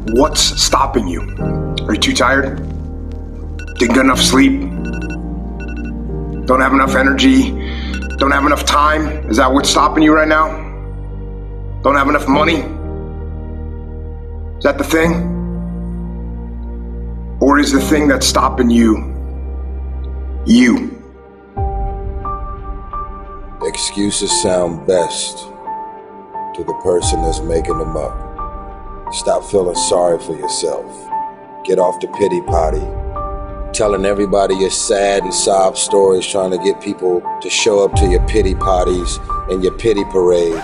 What's stopping you? Are you too tired? Didn't get enough sleep? Don't have enough energy? Don't have enough time? Is that what's stopping you right now? Don't have enough money? Is that the thing? Or is the thing that's stopping you, you? Excuses sound best to the person that's making them up. Stop feeling sorry for yourself. Get off the pity potty. Telling everybody your sad and sob stories, trying to get people to show up to your pity potties and your pity parades.